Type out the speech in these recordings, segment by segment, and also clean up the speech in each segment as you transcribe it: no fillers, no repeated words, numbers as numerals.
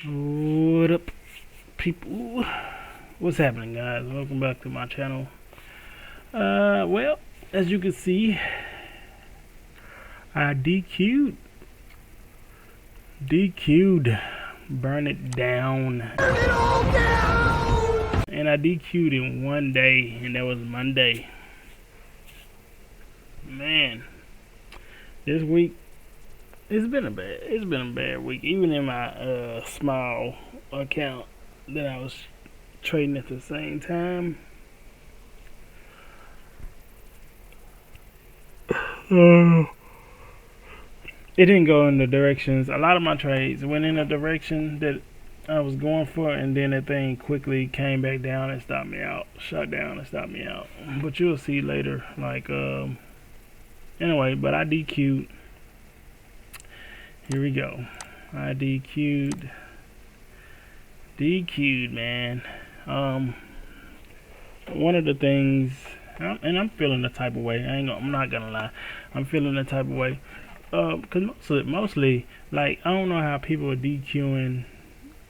What up, people? What's happening, guys? Welcome back to my channel. Well, as you can see, I DQ'd, burn it down. Burn it all down! And I DQ'd in one day, and that was Monday. Man, this week it's been a bad week. Even in my small account that I was trading at the same time. It didn't go in the directions. A lot of my trades went in a direction that I was going for, and then that thing quickly came back down and stopped me out. Shut down and stopped me out. But you'll see later. Anyway, but I DQ'd. Here we go. I DQ'd, man. One of the things, and I'm feeling the type of way. I'm not gonna lie. I'm feeling the type of way. Cause mostly, like, I don't know how people are DQing.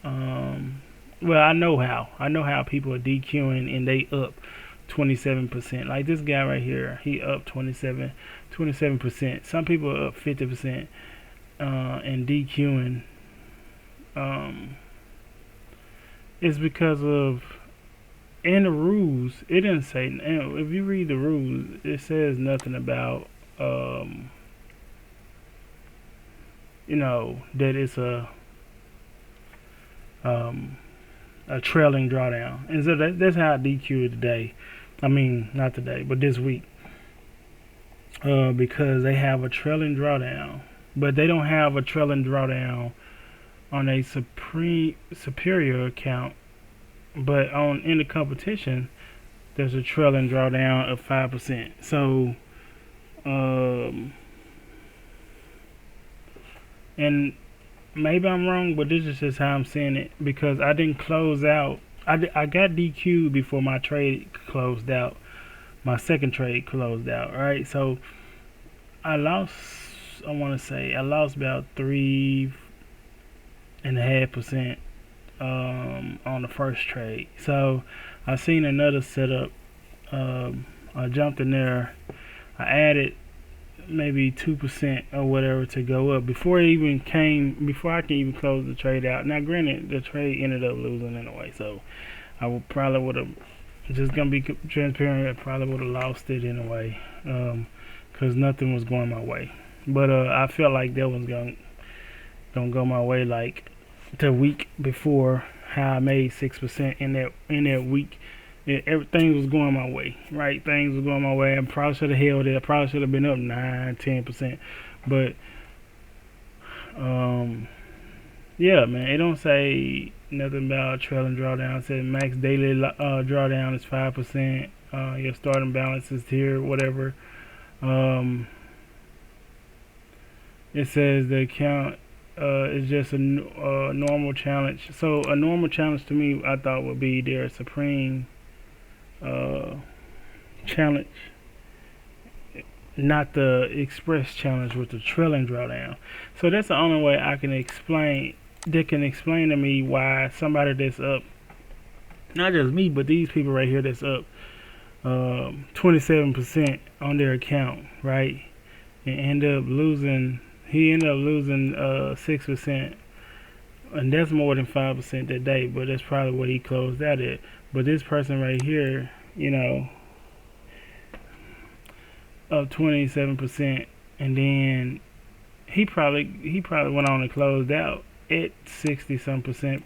Well, I know how people are DQing and they up 27%. Like this guy right here, he up 27%. Some people are up 50%, and DQing. It's because of, in the rules, it didn't say. If you read the rules, it says nothing about that it's a trailing drawdown, and so that's how I DQ today. I mean, not today, but this week, because they have a trailing drawdown, but they don't have a trailing drawdown on a superior account. But in the competition, there's a trailing drawdown of 5%. So, and maybe I'm wrong, but this is just how I'm seeing it, because I didn't close out. I got DQ'd before my trade closed out. My second trade closed out, right? So I lost. I want to say I lost about 3.5% on the first trade. So I seen another setup. I jumped in there. I added maybe 2% or whatever to go up before I can even close the trade out. Now, granted, the trade ended up losing anyway, so I would have, just gonna be transparent, I probably would have lost it anyway, because nothing was going my way. But I felt like that was gonna go my way, like the week before, how I made 6% in that week. Everything was going my way, right? Things were going my way. I probably should have held it. I probably should have been up 9-10%. But yeah, man, it don't say nothing about trailing drawdown. It said max daily drawdown is 5%. Your starting balance is here, whatever. It says the account is just a normal challenge. So a normal challenge to me, I thought, would be their supreme challenge, not the express challenge with the trailing drawdown. So that's the only way I can explain. They can explain to me why somebody that's up, not just me, but these people right here that's up 27% on their account, right, and end up losing. He ended up losing 6%, and that's more than 5% that day. But that's probably what he closed out at. But this person right here, up 27%, and then he probably went on and closed out at 60-some%,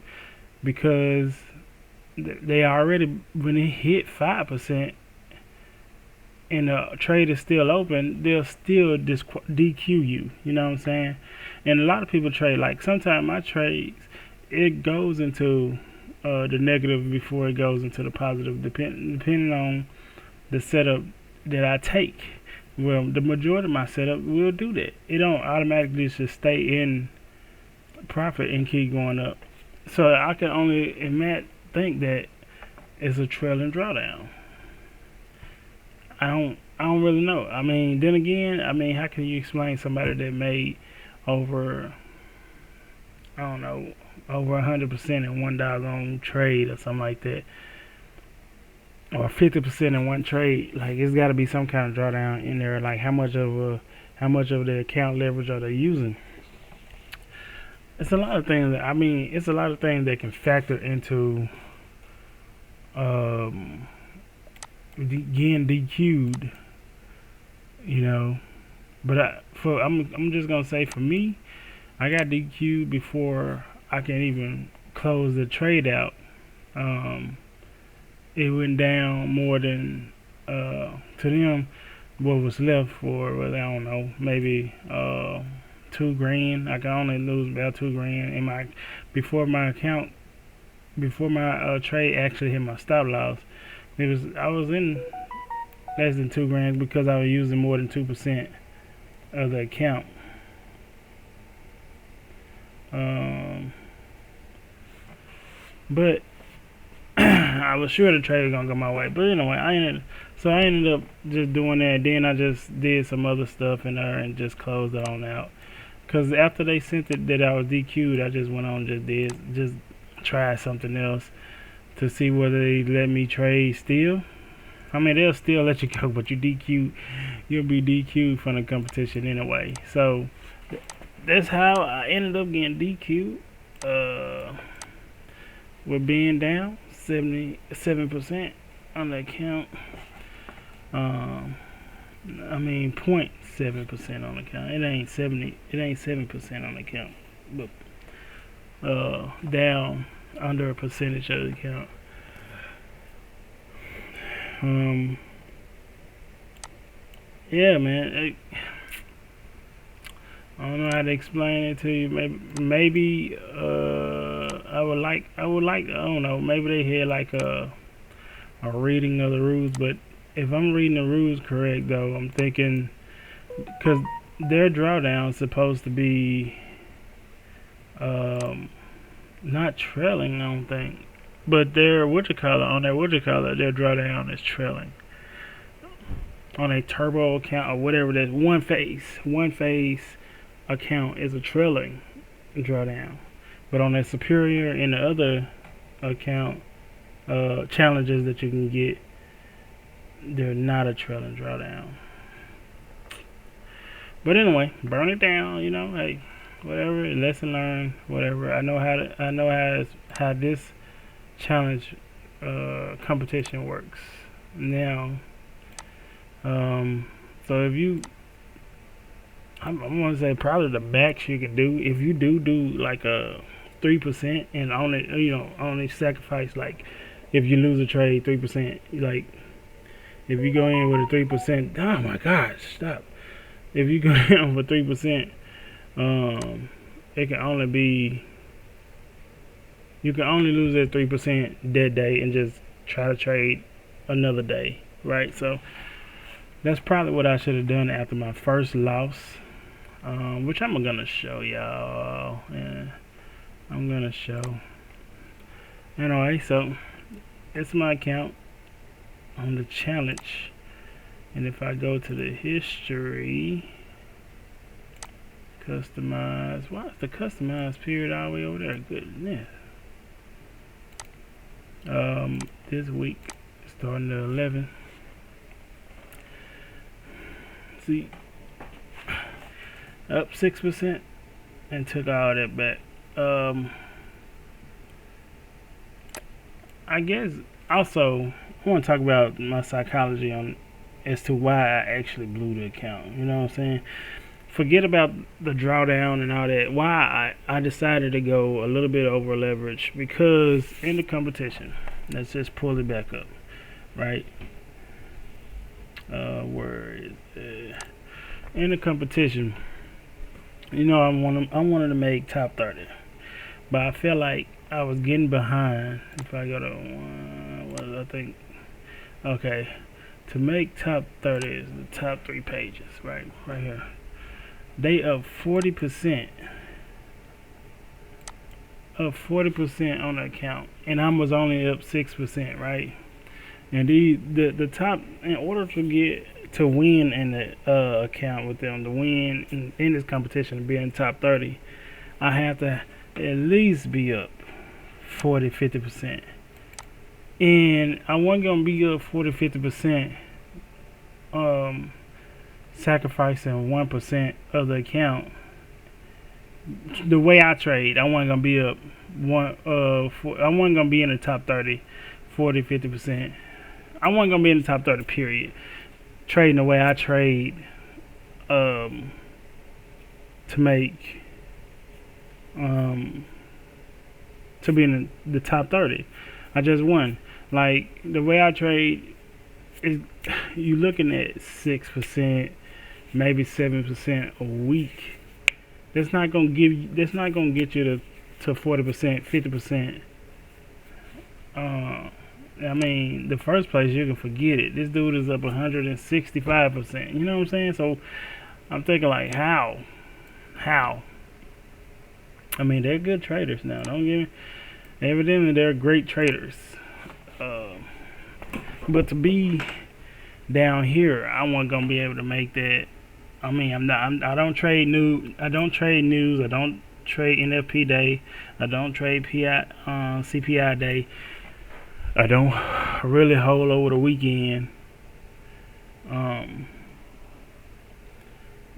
because they already, when it hit 5% and the trade is still open, they'll still DQ you. You know what I'm saying? And a lot of people trade, like, sometimes my trades, it goes into the negative before it goes into the positive, depending on the setup that I take. Well, the majority of my setup will do that. It don't automatically just stay in profit and keep going up. So I can only think that it's a trailing drawdown. I don't really know. I mean, then again, how can you explain somebody that made over I don't know, over 100% in one doggone trade or something like that, or 50% in one trade. Like it's got to be some kind of drawdown in there. Like how much of the account leverage are they using? It's a lot of things. It's a lot of things that can factor into um, getting DQ'd. You know, but I'm just gonna say for me, I got DQ'd before I can even close the trade out. Um, it went down more than to them. What was left for was, I don't know, maybe $2 grand. I could only lose about $2 grand in my before my account before my trade actually hit my stop loss. I was in less than $2 grand because I was using more than 2% of the account. Um, but I was sure the trade was gonna go my way. But anyway, I ended up just doing that. Then I just did some other stuff in there and just closed it on out. Cause after they sent it that I was DQ'd, I just went on and just tried something else to see whether they let me trade still. I mean, they'll still let you go, but you'll be DQ'd from the competition anyway. So that's how I ended up getting DQ'd. With being down 77% on the account. 0.7% on the account. It ain't 70. It ain't 7% on the account, but down under a percentage of the account. Yeah, man. I don't know how to explain it to you. Maybe I would like. I don't know. Maybe they had like a reading of the rules, but if I'm reading the rules correct, though, I'm thinking because their drawdown is supposed to be not trailing. I don't think, but their their drawdown is trailing on a turbo account or whatever. That's one phase account is a trailing drawdown, but on a superior and the other account challenges that you can get, they're not a trailing drawdown. But anyway, burn it down. You know, hey, whatever. Lesson learned. Whatever. I know how this challenge competition works now. So if you, I'm gonna say probably the max you can do if you do like a 3% and only sacrifice, like if you lose a trade 3%, like if you go in with a 3%, oh my gosh, stop. If you go in for 3%, it can only be, you can only lose that 3% that day and just try to trade another day, right? So that's probably what I should have done after my first loss, which I'm gonna show y'all. Yeah, I'm gonna show. Anyway, so it's my account on the challenge, and if I go to the history, customize. Why is the customize period all the way over there? Goodness. This week starting the 11th. See, up 6% and took all that back. I guess also I want to talk about my psychology on as to why I actually blew the account. You know what I'm saying? Forget about the drawdown and all that. Why I decided to go a little bit over leverage, because in the competition, let's just pull it back up, right? Where is it? In the competition, you know, I wanted to make top 30, but I felt like I was getting behind. If I go to what did I think? Okay, to make top 30 is the top 3 pages, right here. They up 40%, on the account, and I was only up 6%, right? And the top, in order to get to win in the account with them, to win in this competition, to be in top 30, I have to at least be up 40-50%. And I wasn't gonna be up 40-50%, sacrificing 1% of the account. The way I trade, I wasn't gonna be up I wasn't gonna be in the top 30, 40-50%. I wasn't gonna be in the top 30. Period. Trading the way I trade, to make, um, to be in the top 30. I just won. Like the way I trade is, you looking at 6%, maybe 7% a week. That's not gonna give you. That's not gonna get you to 40%, 50%. I mean, the first place you can forget it. This dude is up 165%. You know what I'm saying? So I'm thinking like, how? I mean, they're good traders now. Don't get me. Evidently, they're great traders. Uh, but to be down here, I wasn't gonna be able to make that. I mean, I don't trade news. I don't trade news. I don't trade NFP day. I don't trade CPI day. I don't really hold over the weekend.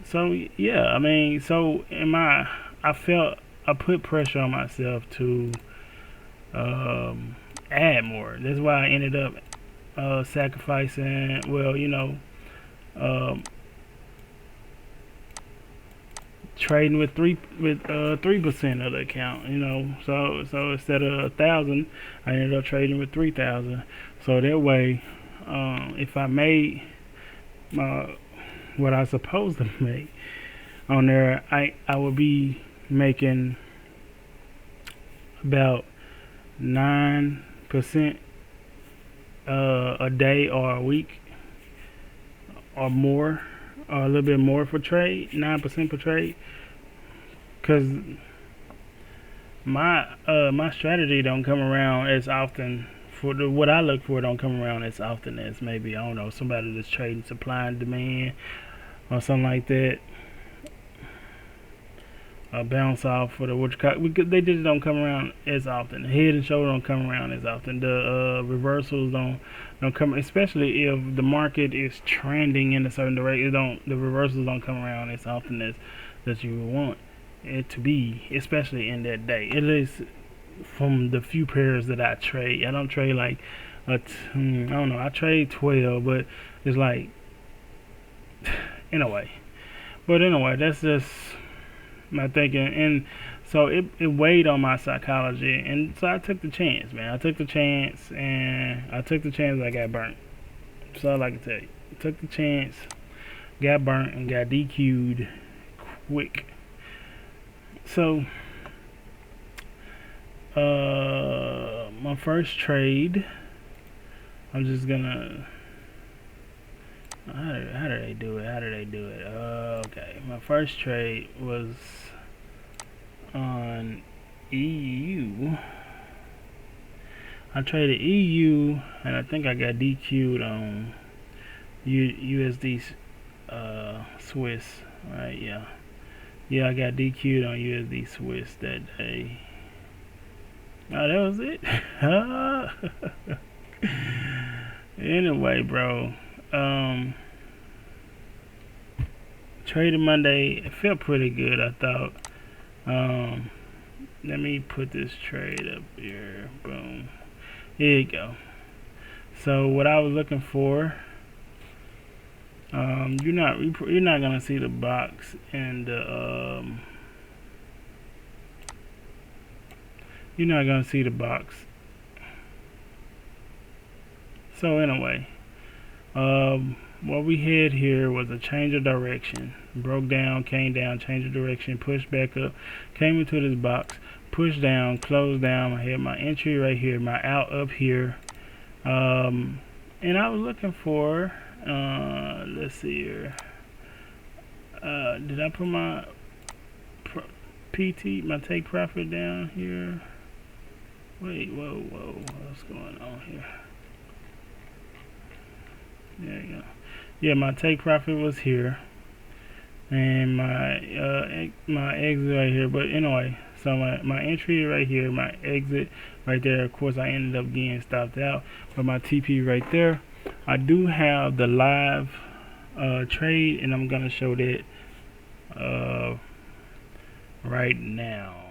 So yeah, I mean, I felt I put pressure on myself to, add more. That's why I ended up, sacrificing. Well, um, trading with 3% of the account. So instead of 1,000, I ended up trading with 3,000. So that way, if I made what I supposed to make on there, I would be making about 9% a day or a week or more, or a little bit more for trade, 9% per trade. Cause my strategy don't come around as often. What I look for don't come around as often as maybe, I don't know, somebody that's trading supply and demand or something like that. A bounce off for the they just don't come around as often. Head and shoulder don't come around as often. The reversals don't come, especially if the market is trending in a certain direction. The reversals don't come around as often as that you would want it to be, especially in that day. At least from the few pairs that I trade. I don't trade like I don't know. I trade 12, but it's like anyway. But anyway, that's just my thinking, and so it weighed on my psychology, and so I took the chance, man. I took the chance, and I got burnt. That's all I can tell you. I took the chance, got burnt, and got DQ'd quick. So, my first trade, I'm just gonna. How did they do it? Okay, my first trade was on EU. I traded EU, and I think I got DQ'd on USD Swiss. Right? Yeah. I got DQ'd on USD Swiss that day. Oh, that was it. Anyway, bro. Trading Monday, it felt pretty good, I thought. Let me put this trade up here. Boom. Here you go. So what I was looking for, you're not gonna see the box and the you're not gonna see the box. So anyway, what we had here was a change of direction. Broke down, came down, changed of direction, pushed back up, came into this box, pushed down, closed down. I had my entry right here, my out up here. And I was looking for, let's see here. Did I put my PT, my take profit down here? Wait, whoa, what's going on here? There you go. Yeah, my take profit was here, and my exit right here. But anyway, So my entry right here, my exit right there. Of course, I ended up getting stopped out, but my TP right there. I do have the live trade, and I'm gonna show that right now.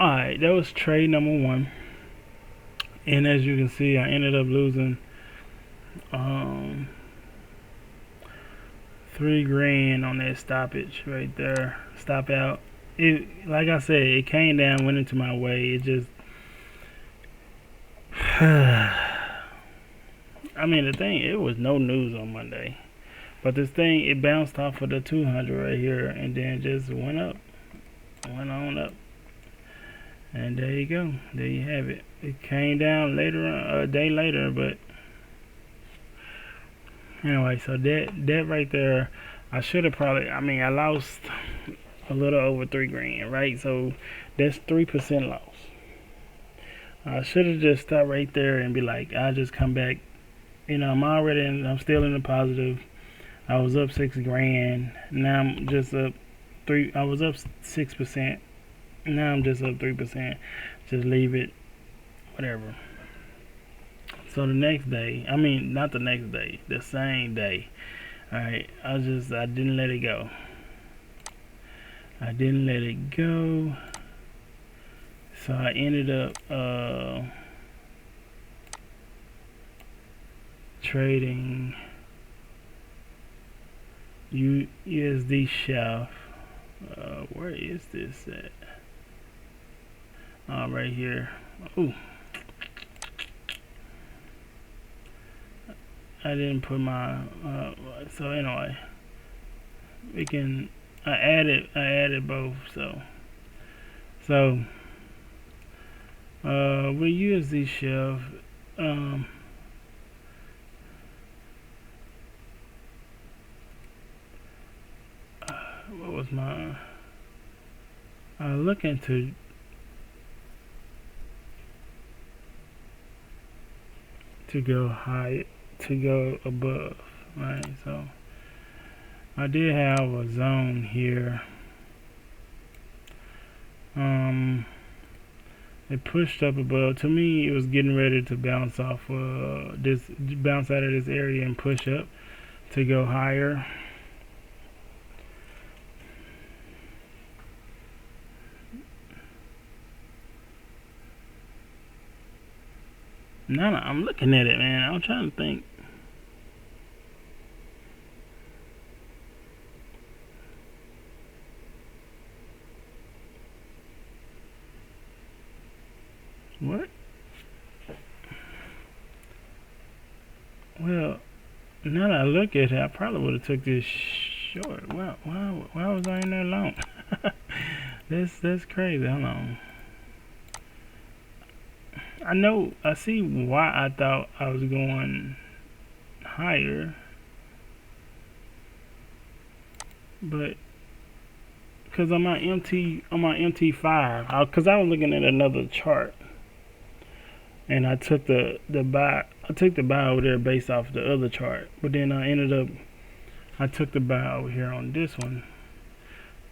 Alright, that was trade number one. And as you can see, I ended up losing um, $3 grand on that stoppage right there. Stop out. It, like I said, it came down, went into my way. It just I mean, the thing, it was no news on Monday. But this thing, it bounced off of the 200 right here and then just went up. Went on up. And there you go. There you have it. It came down later, a day later, but anyway, so that right there, I should have probably, I mean, I lost a little over $3 grand, right? So that's 3% loss. I should have just stopped right there and be like, I'll just come back. You know, I'm still in the positive. I was up $6 grand. Now I'm just up I was up 6%. Now I'm just up 3%. Just leave it, whatever. So the next day, I mean, not the next day, the same day. Alright, I didn't let it go. So I ended up trading USD shelf. Where is this at? Right here. Ooh. I didn't put my so anyway, we can I added both, so we use these shelf. What was my looking to go high, to go above, right? So I did have a zone here. It pushed up above. To me, it was getting ready to bounce off bounce out of this area and push up to go higher. Now I'm looking at it, man. I'm trying to think. What? Well, now that I look at it, I probably would have took this short. Why was I in there long? That's crazy. Hold on. I see why I thought I was going higher, but because on my MT5, because I was looking at another chart, and I took the buy over there based off the other chart, but then I took the buy over here on this one,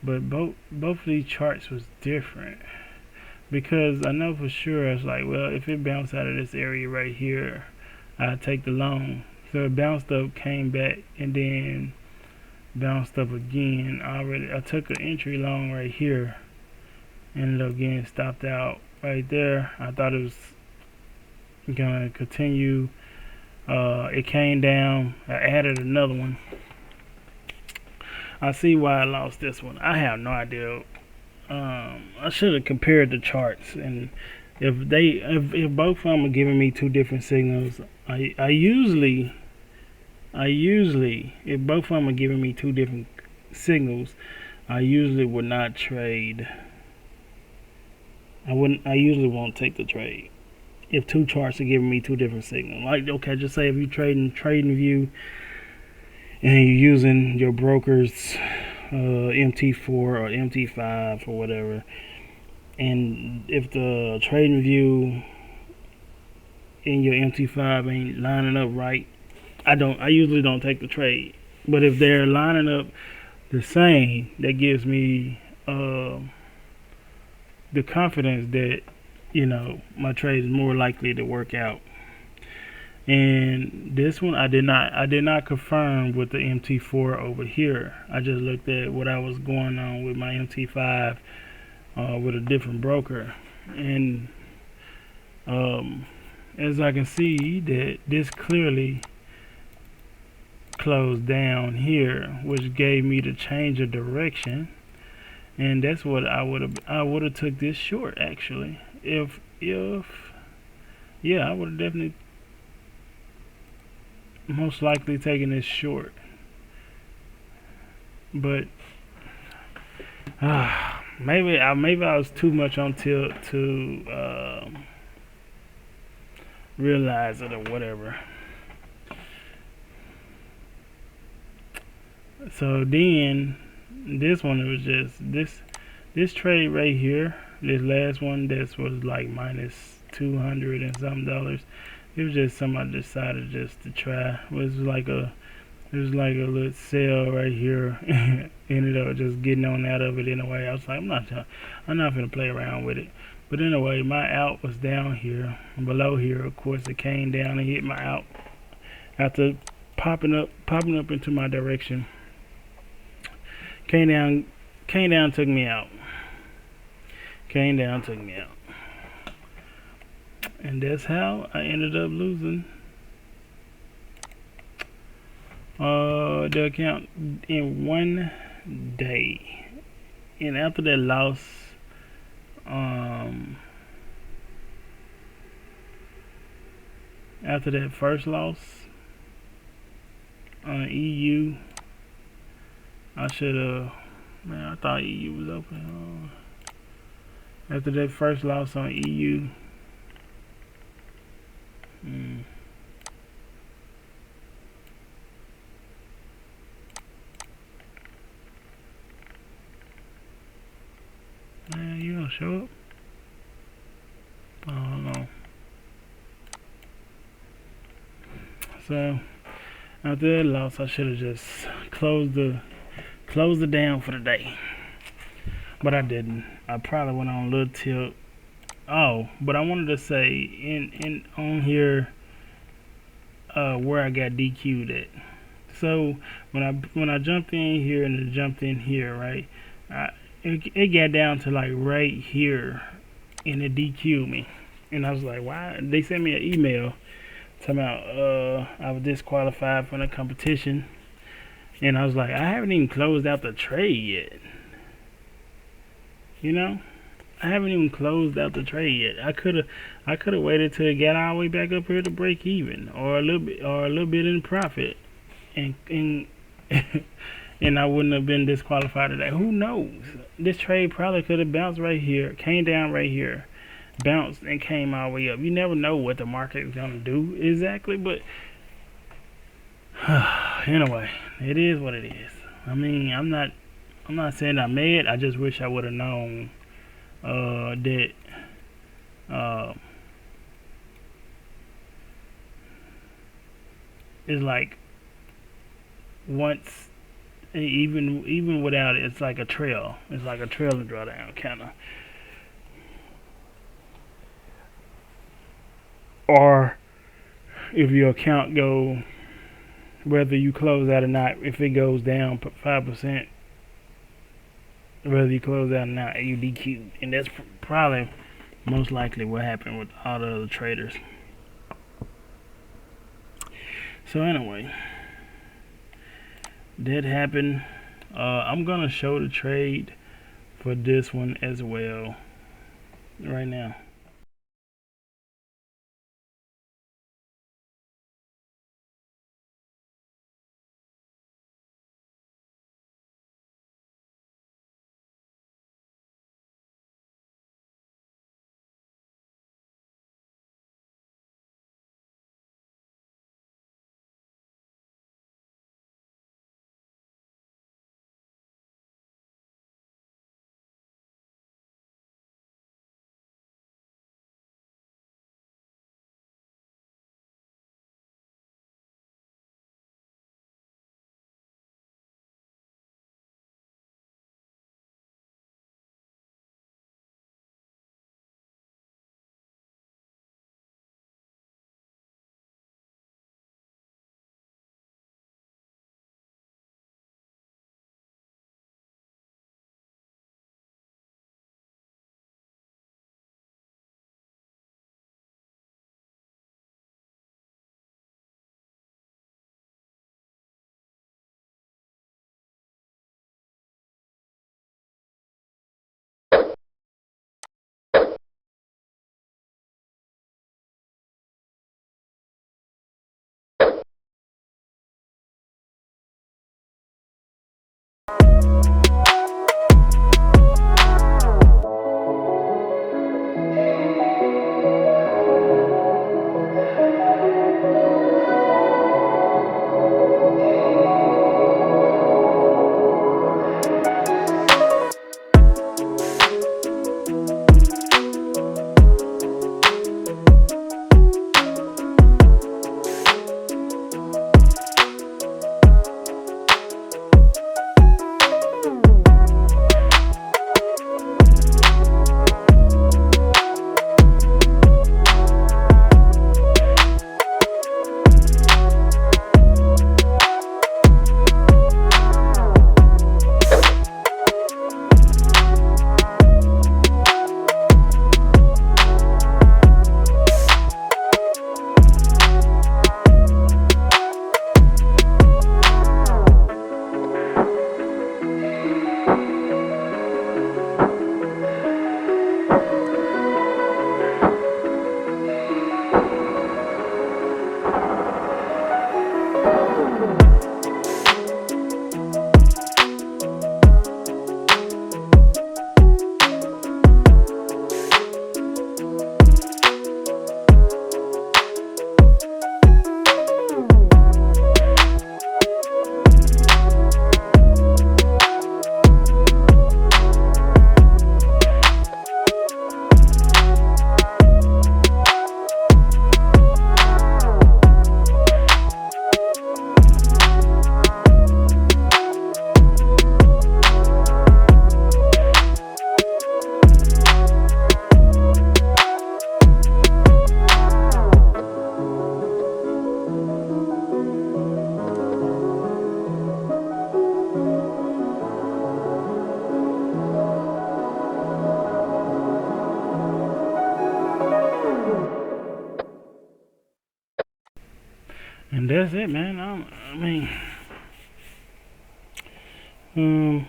but both of these charts was different. Because I know for sure, it's like, well, if it bounced out of this area right here, I'd take the long. So it bounced up, came back, and then bounced up again. I took an entry long right here, ended up getting stopped out right there. I thought it was gonna continue. It came down. I added another one. I see why I lost this one. I have no idea. I should have compared the charts, and if both of them are giving me two different signals, I usually if both of them are giving me two different signals, I usually would not trade. I usually won't take the trade if two charts are giving me two different signals. Like, okay, just say if you're trading TradingView and you're using your broker's MT4 or MT5 or whatever, and if the TradingView in your MT5 ain't lining up right, I usually don't take the trade. But if they're lining up the same, that gives me the confidence that, you know, my trade is more likely to work out. And this one I did not confirm with the MT4 over here. I just looked at what I was going on with my MT5 with a different broker, and as I can see that this clearly closed down here, which gave me the change of direction, and that's what I would have took this short actually. If yeah, I would have definitely most likely taking this short, but maybe I was too much on tilt to realize it or whatever. So then this one, it was just this trade right here, this last one, this was like minus 200 and some dollars. It was just something I decided just to try. It was like a little sale right here. Ended up just getting on out of it in a way. I was like, I'm not gonna play around with it. But anyway, my out was down here, below here. Of course, it came down and hit my out after popping up into my direction. Came down, took me out. Came down, took me out. And that's how I ended up losing the account in one day. And after that loss, um, after that first loss on EU, I should have. Man, I thought EU was open. After that first loss on EU, man, you don't show up. Oh no. So after that loss, I should have just closed it down for the day. But I didn't. I probably went on a little tilt. Oh, but I wanted to say in on here where I got DQ'd at. So when I jumped in here and it jumped in here, right? It got down to like right here, and it DQ'd me. And I was like, why? They sent me an email talking about I was disqualified from the competition, and I was like, I haven't even closed out the trade yet. You know, I haven't even closed out the trade yet. I could have waited till it got all the way back up here to break even, or a little bit in profit, and and I wouldn't have been disqualified today. Who knows? This trade probably could have bounced right here, came down right here, bounced and came all the way up. You never know what the market is gonna do exactly, but anyway, it is what it is. I mean, I'm not saying I'm mad. I just wish I would have known that uh, it's like once even without it, it's like a trail. It's like a trail and drawdown kind of. Or if your account go, whether you close out or not, if it goes down 5%, whether you close out or not, you DQ, and that's probably most likely what happened with all the other traders. So anyway, that happened. I'm gonna show the trade for this one as well right now. And that's it, man. I mean, um,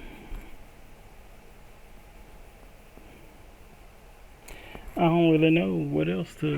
I don't really know what else to